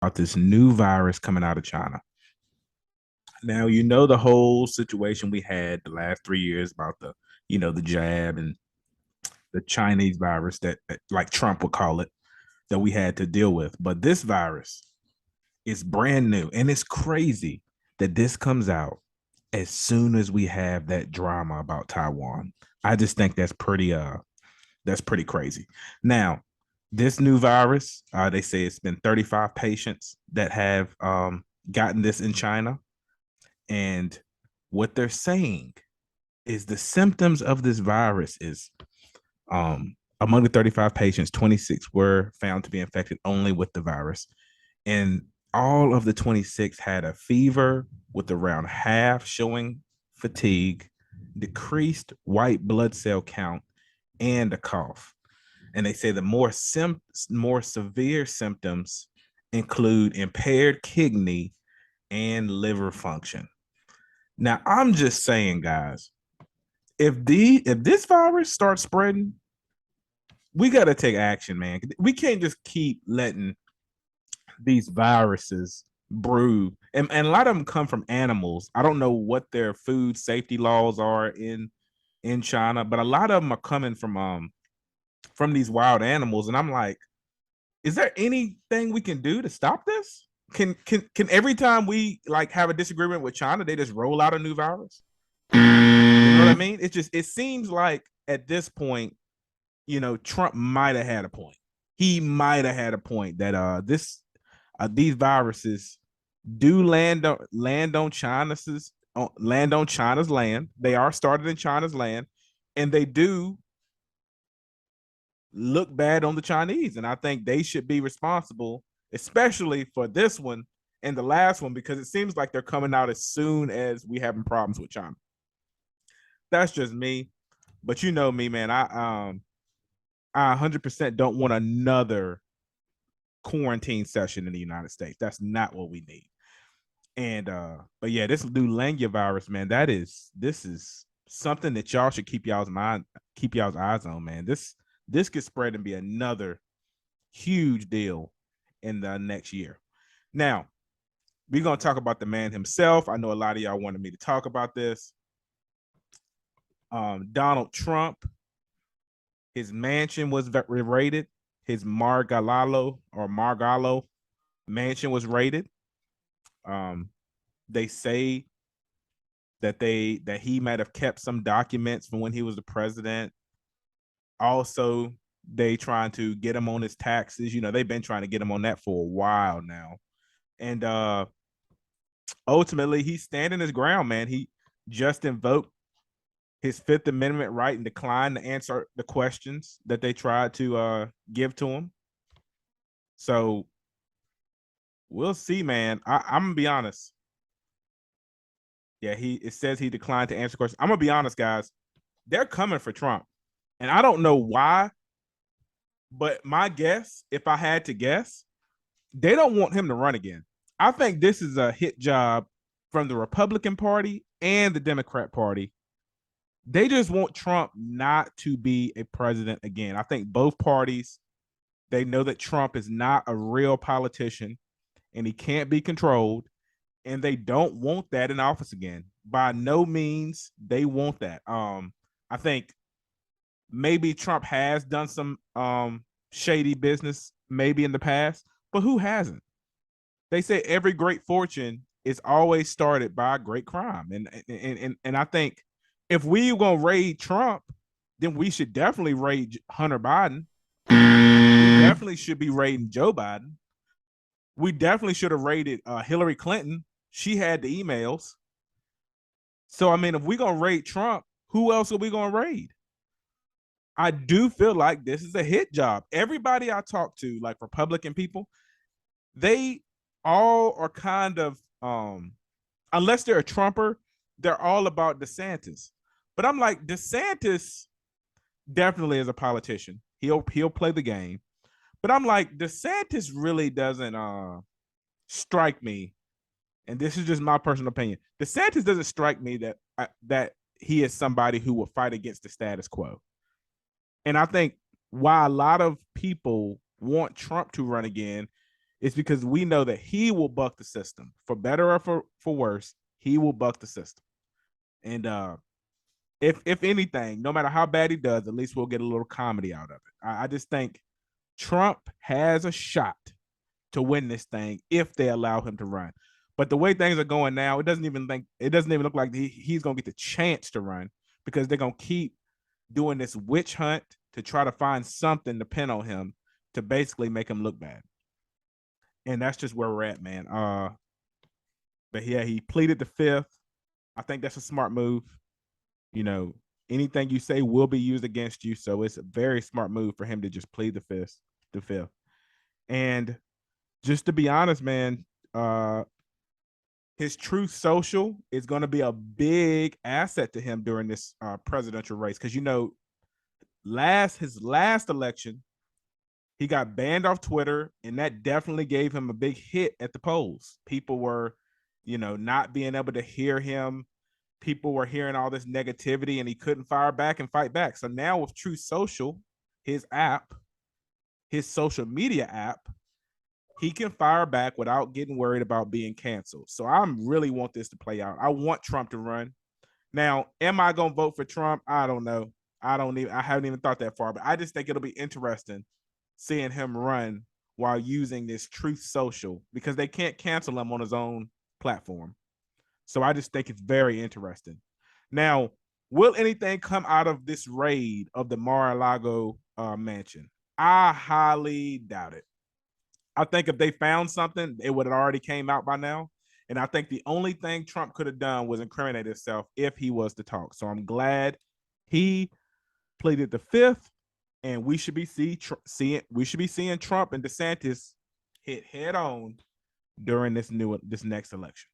about this new virus coming out of China. Now, the whole situation we had the last 3 years about the jab and the Chinese virus that like Trump would call it, that we had to deal with. But this virus is brand new. And it's crazy that this comes out as soon as we have that drama about Taiwan. I just think that's pretty crazy. Now, this new virus, they say it's been 35 patients that have gotten this in China. And what they're saying is the symptoms of this virus is among the 35 patients, 26 were found to be infected only with the virus. And all of the 26 had a fever with around half showing fatigue, decreased white blood cell count, and a cough. And they say the more severe symptoms include impaired kidney and liver function. Now, I'm just saying, guys, if this virus starts spreading, we got to take action, man. We can't just keep letting these viruses brew, and a lot of them come from animals. I don't know what their food safety laws are in China, but a lot of them are coming from these wild animals, and I'm like, is there anything we can do to stop this? Can every time we like have a disagreement with China, they just roll out a new virus? You know what I mean? It seems like at this point, Trump might have had a point. He might have had a point that these viruses do land on China's land. They are started in China's land, and they do look bad on the Chinese. And I think they should be responsible, especially for this one and the last one, because it seems like they're coming out as soon as we having problems with China. That's just me. But you know me, man. I 100% don't want another quarantine session in the United States. That's not what we need. And but yeah, this new Langya virus, man, this is something that y'all should keep y'all's eyes on, man. This could spread and be another huge deal in the next year. Now, we're gonna talk about the man himself. I know a lot of y'all wanted me to talk about this. Donald Trump, his mansion was raided. His Margallo mansion was raided. They say that he might have kept some documents from when he was the president. Also, they trying to get him on his taxes. They've been trying to get him on that for a while now. And ultimately, he's standing his ground, man. He just invoked his Fifth Amendment right and declined to answer the questions that they tried to give to him. So we'll see, man. I'm gonna be honest. Yeah, it says he declined to answer questions. I'm gonna be honest, guys. They're coming for Trump, and I don't know why. But my guess, if I had to guess, they don't want him to run again. I think this is a hit job from the Republican Party and the Democrat Party. They just want Trump not to be a president again. I think both parties, they know that Trump is not a real politician and he can't be controlled, and they don't want that in office again. By no means they want that. I think maybe Trump has done some shady business maybe in the past, but who hasn't? They say every great fortune is always started by a great crime. And I think if we gonna raid Trump, then we should definitely raid Hunter Biden. We definitely should be raiding Joe Biden. We definitely should have raided Hillary Clinton. She had the emails. So I mean, if we gonna raid Trump, who else are we gonna raid? I do feel like this is a hit job. Everybody I talk to, like Republican people, they all are kind of unless they're a Trumper, they're all about DeSantis. But I'm like, DeSantis definitely is a politician. He'll play the game. But I'm like, DeSantis really doesn't strike me, and this is just my personal opinion. DeSantis doesn't strike me that he is somebody who will fight against the status quo. And I think why a lot of people want Trump to run again It's because we know that he will buck the system for better or for worse. He will buck the system. And if anything, no matter how bad he does, at least we'll get a little comedy out of it. I just think Trump has a shot to win this thing if they allow him to run. But the way things are going now, it doesn't even look like he's gonna get the chance to run, because they're gonna keep doing this witch hunt to try to find something to pin on him to basically make him look bad. And that's just where we're at, man. But yeah, he pleaded the fifth. I think that's a smart move. You know, anything you say will be used against you. So it's a very smart move for him to just plead the fifth. And just to be honest, man, his Truth Social is going to be a big asset to him during this presidential race. Because, you know, his last election, he got banned off Twitter, and that definitely gave him a big hit at the polls. People were, you know, not being able to hear him. People were hearing all this negativity, and he couldn't fire back and fight back. So now with Truth Social, his app, his social media app, he can fire back without getting worried about being canceled. So I really want this to play out. I want Trump to run. Now, am I going to vote for Trump? I don't know. I haven't even thought that far, but I just think it'll be interesting seeing him run while using this Truth Social, because they can't cancel him on his own platform. So I just think it's very interesting. Now, will anything come out of this raid of the Mar-a-Lago mansion? I highly doubt it. I think if they found something, it would have already came out by now. And I think the only thing Trump could have done was incriminate himself if he was to talk. So I'm glad he pleaded the fifth, and we should be seeing Trump and DeSantis hit head on during this next election.